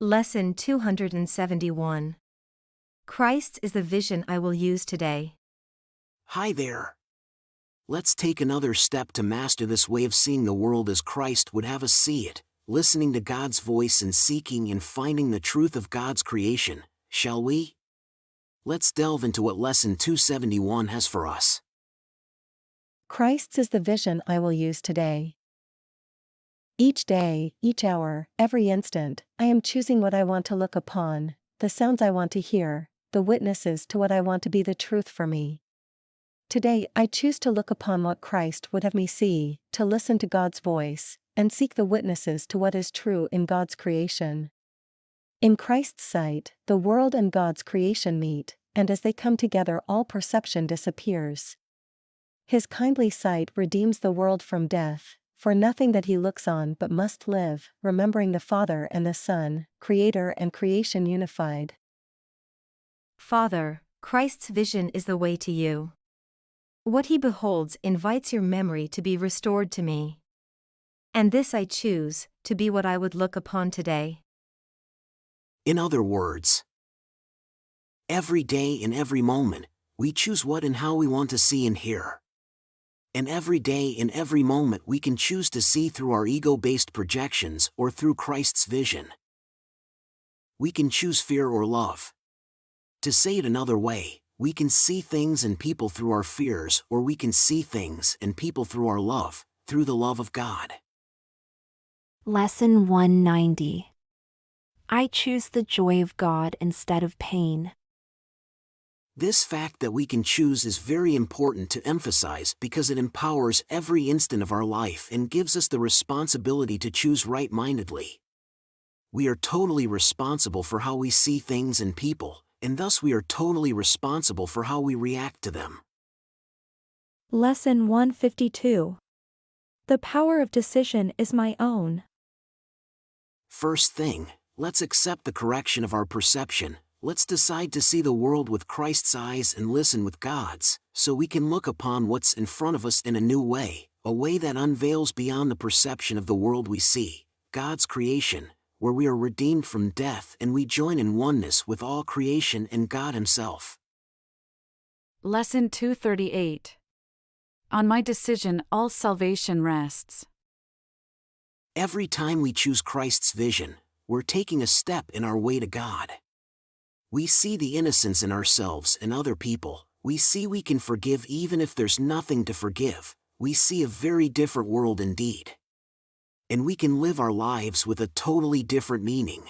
Lesson 271. Christ is the vision I will use today. Hi there. Let's take another step to master this way of seeing the world as Christ would have us see it, listening to God's voice and seeking and finding the truth of God's creation, shall we? Let's delve into what Lesson 271 has for us. Christ's is the vision I will use today. Each day, each hour, every instant, I am choosing what I want to look upon, the sounds I want to hear, the witnesses to what I want to be the truth for me. Today I choose to look upon what Christ would have me see, to listen to God's voice, and seek the witnesses to what is true in God's creation. In Christ's sight, the world and God's creation meet, and as they come together all perception disappears. His kindly sight redeems the world from death, for nothing that he looks on but must live, remembering the Father and the Son, Creator and creation unified. Father, Christ's vision is the way to you. What he beholds invites your memory to be restored to me. And this I choose, to be what I would look upon today. In other words, every day in every moment, we choose what and how we want to see and hear. And every day in every moment we can choose to see through our ego-based projections or through Christ's vision. We can choose fear or love. To say it another way, we can see things and people through our fears, or we can see things and people through our love, through the love of God. Lesson 190. I choose the joy of God instead of pain. This fact that we can choose is very important to emphasize because it empowers every instant of our life and gives us the responsibility to choose right-mindedly. We are totally responsible for how we see things and people, and thus we are totally responsible for how we react to them. Lesson 152. The power of decision is my own. First thing, let's accept the correction of our perception. Let's decide to see the world with Christ's eyes and listen with God's, so we can look upon what's in front of us in a new way, a way that unveils beyond the perception of the world we see, God's creation, where we are redeemed from death and we join in oneness with all creation and God Himself. Lesson 238. On my decision all salvation rests. Every time we choose Christ's vision, we're taking a step in our way to God. We see the innocence in ourselves and other people. We see we can forgive even if there's nothing to forgive. We see a very different world indeed. And we can live our lives with a totally different meaning.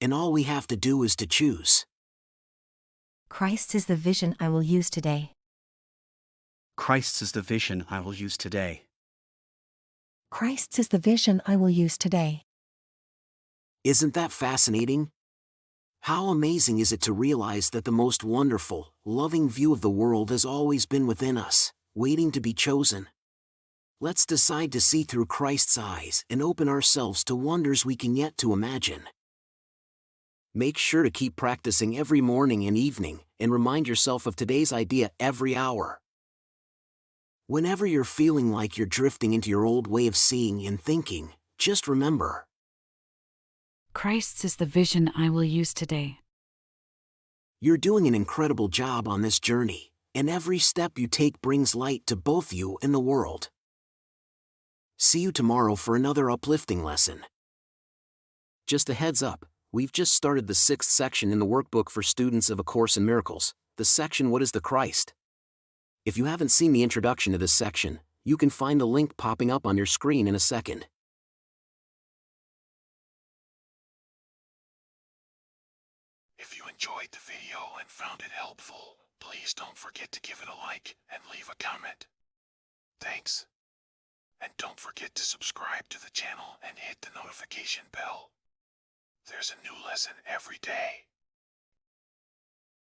And all we have to do is to choose. Christ is the vision I will use today. Christ's is the vision I will use today. Christ's is the vision I will use today. Isn't that fascinating? How amazing is it to realize that the most wonderful, loving view of the world has always been within us, waiting to be chosen? Let's decide to see through Christ's eyes and open ourselves to wonders we can yet to imagine. Make sure to keep practicing every morning and evening, and remind yourself of today's idea every hour. Whenever you're feeling like you're drifting into your old way of seeing and thinking, just remember, Christ's is the vision I will use today. you're doing an incredible job on this journey, and every step you take brings light to both you and the world. See you tomorrow for another uplifting lesson. Just a heads up, we've just started the 6th section in the workbook for students of A Course in Miracles, the section What is the Christ? If you haven't seen the introduction to this section, you can find the link popping up on your screen in a second. If you enjoyed the video and found it helpful, please don't forget to give it a like and leave a comment. Thanks. And don't forget to subscribe to the channel and hit the notification bell. There's a new lesson every day.